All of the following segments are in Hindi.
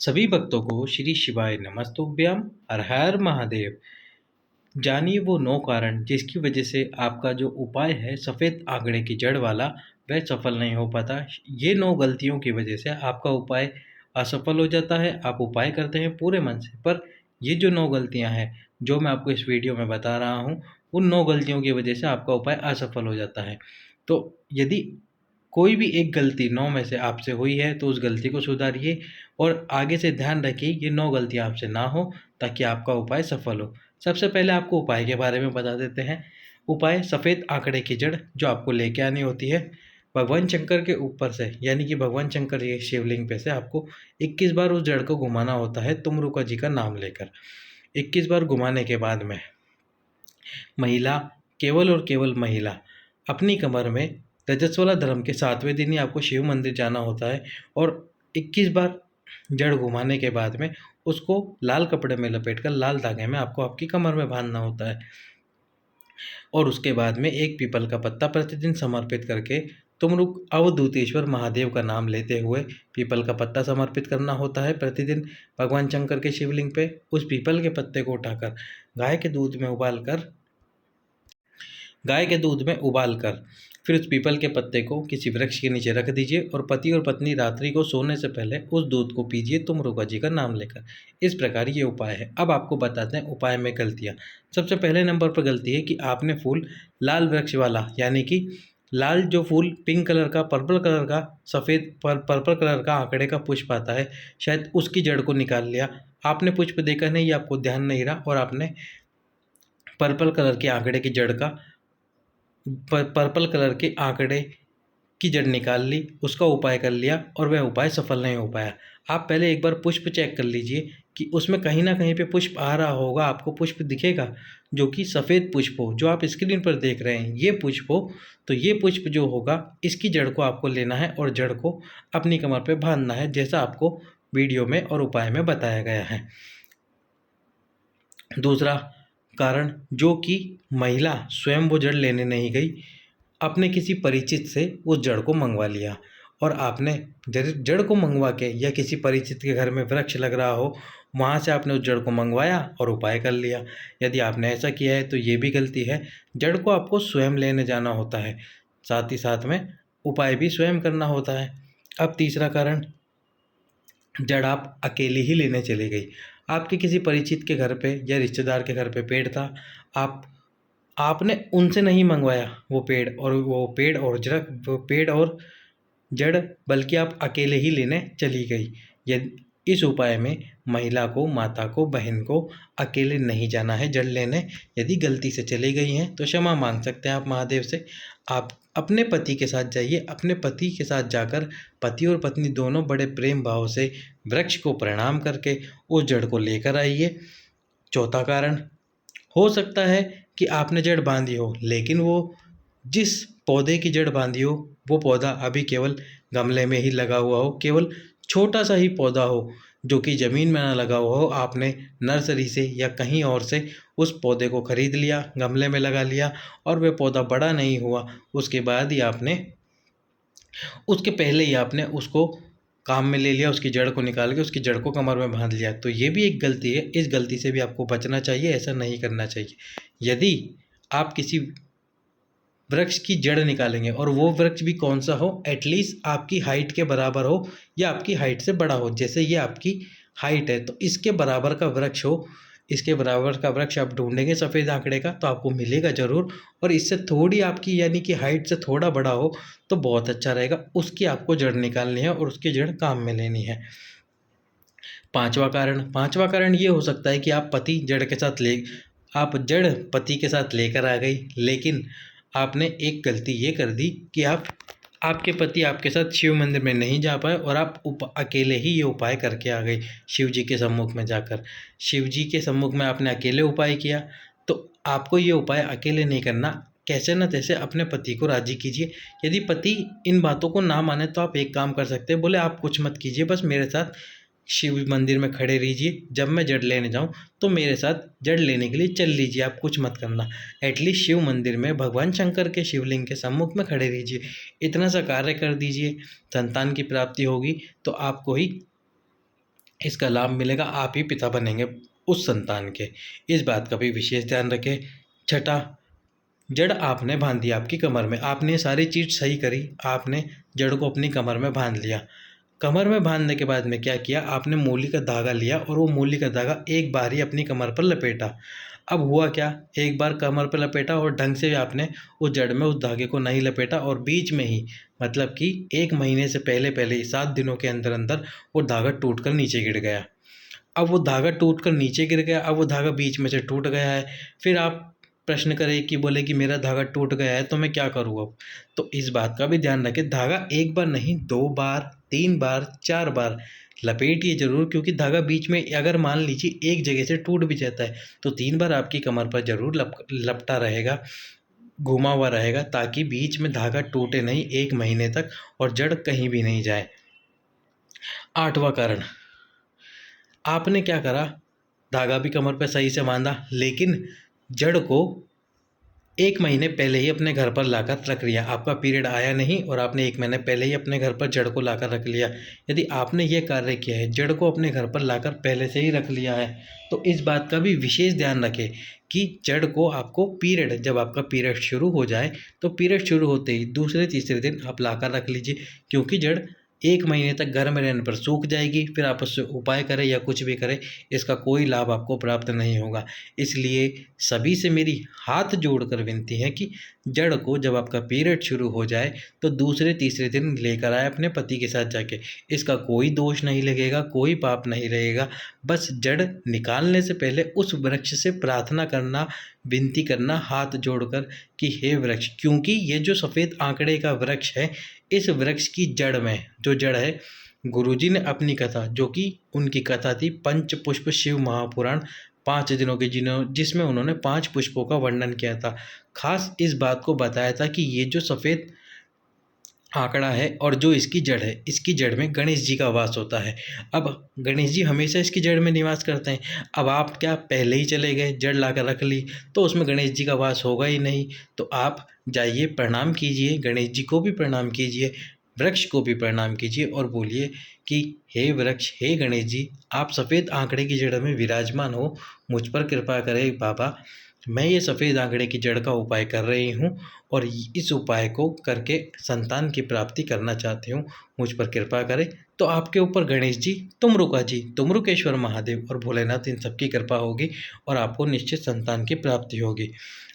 सभी भक्तों को श्री शिवाय नमस्तुभ्यम। हर हर महादेव। जानिए वो 9 कारण जिसकी वजह से आपका जो उपाय है सफ़ेद आंकड़े की जड़ वाला वह सफल नहीं हो पाता। ये 9 गलतियों की वजह से आपका उपाय असफल हो जाता है। आप उपाय करते हैं पूरे मन से, पर ये जो 9 गलतियां हैं जो मैं आपको इस वीडियो में बता रहा हूँ, उन 9 गलतियों की वजह से आपका उपाय असफल हो जाता है। तो यदि कोई भी एक गलती 9 में से आपसे हुई है तो उस गलती को सुधारिए और आगे से ध्यान रखिए ये 9 गलतियाँ आपसे ना हो, ताकि आपका उपाय सफल हो। सबसे पहले आपको उपाय के बारे में बता देते हैं। उपाय सफ़ेद आंकड़े की जड़ जो आपको लेके आनी होती है भगवान शंकर के ऊपर से, यानी कि भगवान शंकर ये शिवलिंग पे से आपको 21 बार उस जड़ को घुमाना होता है तुमरुका जी का नाम लेकर। 21 बार घुमाने के बाद में महिला, केवल और केवल महिला, अपनी कमर में रजस्वला धर्म के 7वें दिन ही आपको शिव मंदिर जाना होता है और 21 बार जड़ घुमाने के बाद में उसको लाल कपड़े में लपेटकर लाल धागे में आपको आपकी कमर में बांधना होता है और उसके बाद में एक पीपल का पत्ता प्रतिदिन समर्पित करके तुमरुक अवधूतेश्वर महादेव का नाम लेते हुए पीपल का पत्ता समर्पित करना होता है प्रतिदिन भगवान शंकर के शिवलिंग पे। उस पीपल के पत्ते को उठाकर गाय के दूध में उबाल कर फिर उस पीपल के पत्ते को किसी वृक्ष के नीचे रख दीजिए और पति और पत्नी रात्रि को सोने से पहले उस दूध को पीजिए तुमरुका जी का नाम लेकर। इस प्रकार ये उपाय है। अब आपको बताते हैं उपाय में गलतियाँ। सबसे पहले नंबर पर गलती है कि आपने फूल लाल वृक्ष वाला, यानी कि लाल जो फूल पिंक कलर का, पर्पल कलर का, सफ़ेद पर्पल कलर का आंकड़े का पुष्प आता है, शायद उसकी जड़ को निकाल लिया। आपने पुष्प देखा नहीं, आपको ध्यान नहीं रहा और आपने पर्पल कलर के आंकड़े की जड़ का पर्पल कलर के आंकड़े की जड़ निकाल ली, उसका उपाय कर लिया और वह उपाय सफल नहीं हो पाया। आप पहले एक बार पुष्प चेक कर लीजिए कि उसमें कहीं ना कहीं पे पुष्प आ रहा होगा, आपको पुष्प दिखेगा जो कि सफ़ेद पुष्प हो, जो आप स्क्रीन पर देख रहे हैं ये पुष्प हो। तो ये पुष्प जो होगा इसकी जड़ को आपको लेना है और जड़ को अपनी कमर पे बांधना है, जैसा आपको वीडियो में और उपाय में बताया गया है। दूसरा कारण, जो कि महिला स्वयं वो जड़ लेने नहीं गई, अपने किसी परिचित से उस जड़ को मंगवा लिया और आपने जड़ को मंगवा के, या किसी परिचित के घर में वृक्ष लग रहा हो वहाँ से आपने उस जड़ को मंगवाया और उपाय कर लिया। यदि आपने ऐसा किया है तो ये भी गलती है। जड़ को आपको स्वयं लेने जाना होता है, साथ ही साथ में उपाय भी स्वयं करना होता है। अब तीसरा कारण, जड़ आप अकेले ही लेने चली गई। आपके किसी परिचित के घर पे या रिश्तेदार के घर पे पेड़ था, आपने उनसे नहीं मंगवाया वो पेड़ और जड़, बल्कि आप अकेले ही लेने चली गई। यदि इस उपाय में महिला को, माता को, बहन को अकेले नहीं जाना है जड़ लेने। यदि गलती से चली गई हैं तो क्षमा मांग सकते हैं आप महादेव से। आप अपने पति के साथ जाइए, अपने पति के साथ जाकर पति और पत्नी दोनों बड़े प्रेम भाव से वृक्ष को प्रणाम करके उस जड़ को लेकर आइए। चौथा कारण, हो सकता है कि आपने जड़ बांधी हो, लेकिन वो जिस पौधे की जड़ बांधी हो वो पौधा अभी केवल गमले में ही लगा हुआ हो, केवल छोटा सा ही पौधा हो जो कि ज़मीन में ना लगा हुआ हो। आपने नर्सरी से या कहीं और से उस पौधे को ख़रीद लिया, गमले में लगा लिया और वह पौधा बड़ा नहीं हुआ। उसके पहले ही आपने उसको काम में ले लिया, उसकी जड़ को निकाल के उसकी जड़ को कमर में बांध लिया। तो ये भी एक गलती है। इस गलती से भी आपको बचना चाहिए, ऐसा नहीं करना चाहिए। यदि आप किसी वृक्ष की जड़ निकालेंगे और वो वृक्ष भी कौन सा हो, एटलीस्ट आपकी हाइट के बराबर हो या आपकी हाइट से बड़ा हो। जैसे ये आपकी हाइट है तो इसके बराबर का वृक्ष हो, इसके बराबर का वृक्ष आप ढूंढेंगे सफ़ेद आंकड़े का तो आपको मिलेगा ज़रूर। और इससे थोड़ी आपकी, यानी कि हाइट से थोड़ा बड़ा हो तो बहुत अच्छा रहेगा। उसकी आपको जड़ निकालनी है और उसकी जड़ काम में लेनी है। पांचवा कारण ये हो सकता है कि आप जड़ पति के साथ लेकर आ गई, लेकिन आपने एक गलती ये कर दी कि आपके पति आपके साथ शिव मंदिर में नहीं जा पाए और आप अकेले ही ये उपाय करके आ गई। शिव जी के सम्मुख में जाकर, शिव जी के सम्मुख में आपने अकेले उपाय किया। तो आपको ये उपाय अकेले नहीं करना, कैसे न तैसे अपने पति को राजी कीजिए। यदि पति इन बातों को ना माने तो आप एक काम कर सकते हैं, बोले आप कुछ मत कीजिए, बस मेरे साथ शिव मंदिर में खड़े रहिए, जब मैं जड़ लेने जाऊं तो मेरे साथ जड़ लेने के लिए चल लीजिए, आप कुछ मत करना। एटलीस्ट शिव मंदिर में भगवान शंकर के शिवलिंग के सम्मुख में खड़े रहिए, इतना सा कार्य कर दीजिए, संतान की प्राप्ति होगी तो आपको ही इसका लाभ मिलेगा, आप ही पिता बनेंगे उस संतान के। इस बात का भी विशेष ध्यान रखें। छठा, जड़ आपने बांध दी आपकी कमर में, आपने सारी चीज़ सही करी, आपने जड़ को अपनी कमर में बांध लिया। कमर में बांधने के बाद में क्या किया, आपने मूली का धागा लिया और वो मूली का धागा एक बार ही अपनी कमर पर लपेटा। अब हुआ क्या, एक बार कमर पर लपेटा और ढंग से आपने उस जड़ में उस धागे को नहीं लपेटा और बीच में ही, मतलब कि 1 महीने से पहले पहले ही 7 दिनों के अंदर अंदर वो धागा टूट कर नीचे गिर गया। अब वो धागा टूट कर नीचे गिर गया, अब वो धागा बीच में से टूट गया है। फिर आप प्रश्न करें कि बोले कि मेरा धागा टूट गया है तो मैं क्या करूँ अब? तो इस बात का भी ध्यान रखें, धागा एक बार नहीं 2 बार, 3 बार, 4 बार लपेटिए ज़रूर, क्योंकि धागा बीच में अगर मान लीजिए एक जगह से टूट भी जाता है तो 3 बार आपकी कमर पर ज़रूर लपटा रहेगा, घुमा हुआ रहेगा, ताकि बीच में धागा टूटे नहीं 1 महीने तक और जड़ कहीं भी नहीं जाए। 8वां कारण, आपने क्या करा, धागा भी कमर पे सही से बांधा, लेकिन जड़ को 1 महीने पहले ही अपने घर पर लाकर रख लिया। आपका पीरियड आया नहीं और आपने 1 महीने पहले ही अपने घर पर जड़ को लाकर रख लिया। यदि आपने ये कार्य किया है, जड़ को अपने घर पर लाकर पहले से ही रख लिया है, तो इस बात का भी विशेष ध्यान रखें कि जड़ को आपको पीरियड, जब आपका पीरियड शुरू हो जाए तो पीरियड शुरू होते ही दूसरे तीसरे दिन आप लाकर रख लीजिए, क्योंकि जड़ 1 महीने तक घर में रहने पर सूख जाएगी। फिर आप उससे उपाय करें या कुछ भी करें, इसका कोई लाभ आपको प्राप्त नहीं होगा। इसलिए सभी से मेरी हाथ जोड़कर विनती है कि जड़ को जब आपका पीरियड शुरू हो जाए तो दूसरे तीसरे दिन लेकर आए अपने पति के साथ जाके। इसका कोई दोष नहीं लगेगा, कोई पाप नहीं रहेगा। बस जड़ निकालने से पहले उस वृक्ष से प्रार्थना करना, विनती करना हाथ जोड़कर कि हे वृक्ष, क्योंकि ये जो सफ़ेद आंकड़े का वृक्ष है, इस वृक्ष की जड़ में जो जड़ है, गुरुजी ने अपनी कथा, जो कि उनकी कथा थी पंच पुष्प शिव महापुराण 5 दिनों की, जिसमें उन्होंने 5 पुष्पों का वर्णन किया था। खास इस बात को बताया था कि ये जो सफ़ेद आंकड़ा है और जो इसकी जड़ है, इसकी जड़ में गणेश जी का वास होता है। अब गणेश जी हमेशा इसकी जड़ में निवास करते हैं। अब आप क्या पहले ही चले गए, जड़ लाकर रख ली, तो उसमें गणेश जी का वास होगा ही नहीं। तो आप जाइए, प्रणाम कीजिए, गणेश जी को भी प्रणाम कीजिए, वृक्ष को भी प्रणाम कीजिए और बोलिए कि हे वृक्ष, हे गणेश जी, आप सफ़ेद आंकड़े की जड़ में विराजमान हो, मुझ पर कृपा करें बाबा। मैं ये सफ़ेद आंकड़े की जड़ का उपाय कर रही हूँ और इस उपाय को करके संतान की प्राप्ति करना चाहती हूँ, मुझ पर कृपा करें। तो आपके ऊपर गणेश जी, तुमरुका जी, तुमरुकेश्वर महादेव और भोलेनाथ, इन सबकी कृपा होगी और आपको निश्चित संतान की प्राप्ति होगी।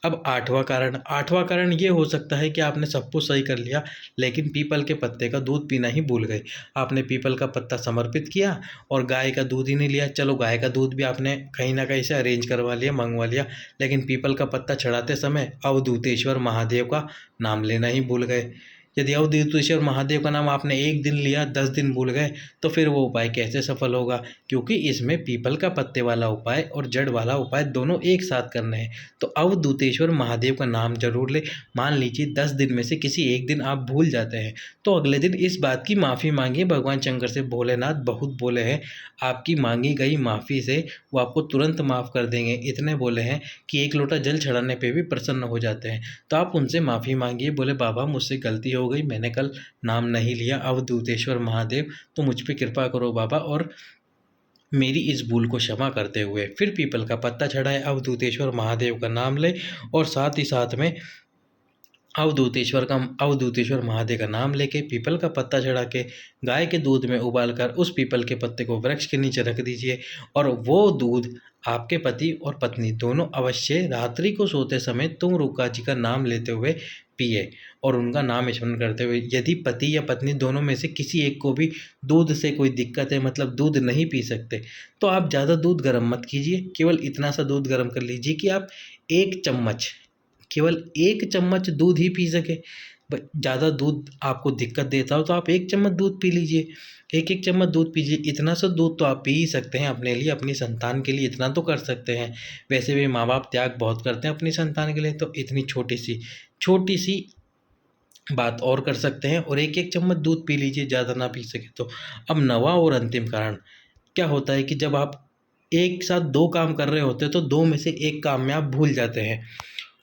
अब 8वां कारण ये हो सकता है कि आपने सब कुछ सही कर लिया, लेकिन पीपल के पत्ते का दूध पीना ही भूल गए। आपने पीपल का पत्ता समर्पित किया और गाय का दूध ही नहीं लिया। चलो, गाय का दूध भी आपने कहीं ना कहीं से अरेंज करवा लिया, मंगवा लिया, लेकिन पीपल का पत्ता चढ़ाते समय अवधूतेश्वर महादेव का नाम लेना ही भूल गए। यदि अवधूतेश्वर महादेव का नाम आपने 1 दिन लिया, 10 दिन भूल गए, तो फिर वो उपाय कैसे सफल होगा? क्योंकि इसमें पीपल का पत्ते वाला उपाय और जड़ वाला उपाय दोनों एक साथ करने हैं। तो अवधूतेश्वर महादेव का नाम जरूर ले। मान लीजिए 10 दिन में से किसी एक दिन आप भूल जाते हैं, तो अगले दिन इस बात की माफ़ी मांगिए भगवान शंकर से। भोलेनाथ बहुत बोले हैं, आपकी मांगी गई माफ़ी से वो आपको तुरंत माफ़ कर देंगे। इतने बोले हैं कि 1 लोटा जल चढ़ाने पे भी प्रसन्न हो जाते हैं। तो आप उनसे माफ़ी मांगिए, बोले बाबा मुझसे गलती हो गई, मैंने कल नाम नहीं लिया अवधूतेश्वर महादेव, तो मुझ पे कृपा करो बाबा और मेरी इस भूल को क्षमा करते हुए फिर पीपल का पत्ता चढ़ाए, अवधूतेश्वर महादेव का नाम ले और साथ ही साथ में अवधूतेश्वर महादेव का नाम लेके पीपल का पत्ता चढ़ा के गाय के दूध में उबाल कर उस पीपल के पत्ते को वृक्ष के नीचे रख दीजिए और वो दूध आपके पति और पत्नी दोनों अवश्य रात्रि को सोते समय तुमरुका जी का नाम लेते हुए पिए और उनका नाम स्मरण करते हुए। यदि पति या पत्नी दोनों में से किसी एक को भी दूध से कोई दिक्कत है, मतलब दूध नहीं पी सकते, तो आप ज़्यादा दूध गर्म मत कीजिए, केवल इतना सा दूध गर्म कर लीजिए कि आप 1 चम्मच, केवल 1 चम्मच दूध ही पी सके। ज़्यादा दूध आपको दिक्कत देता हो तो आप 1 चम्मच दूध पी लीजिए, 1-1 चम्मच दूध पीजिए। इतना सा दूध तो आप पी ही सकते हैं अपने लिए, अपनी संतान के लिए इतना तो कर सकते हैं। वैसे भी माँ बाप त्याग बहुत करते हैं अपनी संतान के लिए, तो इतनी छोटी सी बात और कर सकते हैं और 1-1 चम्मच दूध पी लीजिए, ज़्यादा ना पी सके तो। अब 9वां और अंतिम कारण क्या होता है कि जब आप एक साथ 2 काम कर रहे होते हैं तो 2 में से 1 काम में आप भूल जाते हैं।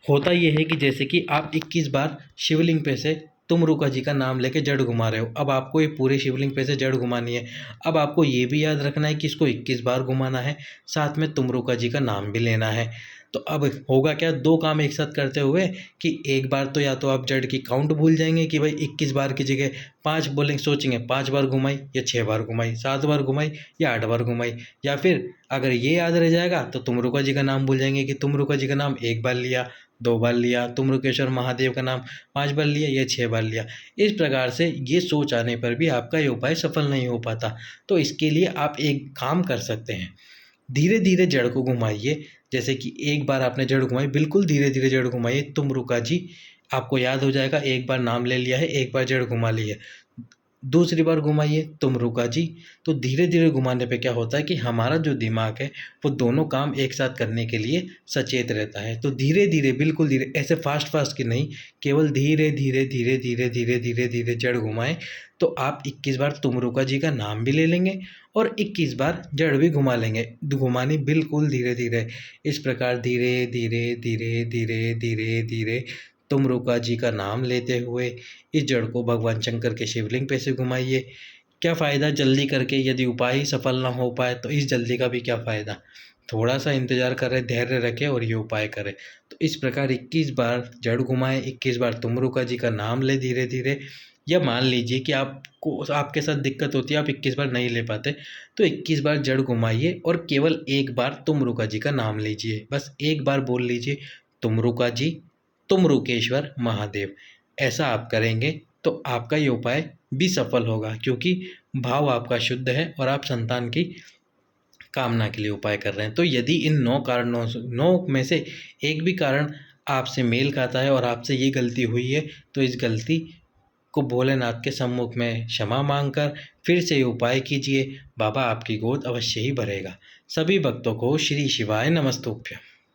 होता ये है कि जैसे कि आप 21 बार शिवलिंग पे से तुमरुका जी का नाम लेके जड़ घुमा रहे हो। अब आपको ये पूरे शिवलिंग पे से जड़ घुमानी है। अब आपको ये भी याद रखना है कि इसको 21 बार घुमाना है, साथ में तुमरुका जी का नाम भी लेना है। तो अब होगा क्या, 2 काम एक साथ करते हुए कि एक बार तो या तो आप जड़ की काउंट भूल जाएँगे कि भाई 21 बार की जगह 5 बोलेंगे, सोचेंगे 5 बार घुमाई या 6 बार घुमाई, 7 बार घुमाई या 8 बार घुमाई। या फिर अगर ये याद रह जाएगा तो तुमरुका जी का नाम भूल जाएँगे कि तुमरुका जी का नाम 1 बार लिया, 2 बार लिया, तुमरुकेश्वर महादेव का नाम 5 बार लिया या 6 बार लिया। इस प्रकार से ये सोच आने पर भी आपका ये उपाय सफल नहीं हो पाता। तो इसके लिए आप एक काम कर सकते हैं, धीरे-धीरे जड़ को घुमाइए। जैसे कि एक बार आपने जड़ घुमाई, बिल्कुल धीरे-धीरे जड़ घुमाइए, तुमरुका जी, आपको याद हो जाएगा, एक बार नाम ले लिया है, एक बार जड़ घुमा ली है। दूसरी बार घुमाइए तुमरुका जी। तो धीरे-धीरे घुमाने पे क्या होता है कि हमारा जो दिमाग है, वो दोनों काम एक साथ करने के लिए सचेत रहता है। तो धीरे-धीरे, बिल्कुल धीरे, ऐसे फ़ास्ट-फ़ास्ट की नहीं, केवल धीरे-धीरे, धीरे-धीरे, धीरे-धीरे, धीरे जड़ घुमाएँ, तो आप 21 बार तुमरुका जी का नाम भी ले लेंगे और 21 बार जड़ भी घुमा लेंगे। घुमानी बिल्कुल धीरे-धीरे। इस प्रकार धीरे-धीरे, धीरे-धीरे, धीरे-धीरे तुमरुका जी का नाम लेते हुए इस जड़ को भगवान शंकर के शिवलिंग पे से घुमाइए। क्या फ़ायदा जल्दी करके, यदि उपाय ही सफल ना हो पाए तो इस जल्दी का भी क्या फ़ायदा। थोड़ा-सा इंतज़ार करें, धैर्य रखें और ये उपाय करें। तो इस प्रकार 21 बार जड़ घुमाएँ, 21 बार तुमरुका जी का नाम लें धीरे-धीरे। या मान लीजिए कि आपको, आपके साथ दिक्कत होती है, आप 21 बार नहीं ले पाते, तो 21 बार जड़ घुमाइए और केवल एक बार तुमरुका जी का नाम लीजिए। बस एक बार बोल लीजिए, तुमरुका जी, तुमरुकेश्वर महादेव। ऐसा आप करेंगे तो आपका ये उपाय भी सफल होगा, क्योंकि भाव आपका शुद्ध है और आप संतान की कामना के लिए उपाय कर रहे हैं। तो यदि इन 9 कारणों से, 9 में से एक भी कारण आपसे मेल खाता है और आपसे ये गलती हुई है, तो इस गलती को भोलेनाथ के सम्मुख में क्षमा मांगकर फिर से ये उपाय कीजिए। बाबा आपकी गोद अवश्य ही भरेगा। सभी भक्तों को श्री शिवाय नमस्तुभ्यम।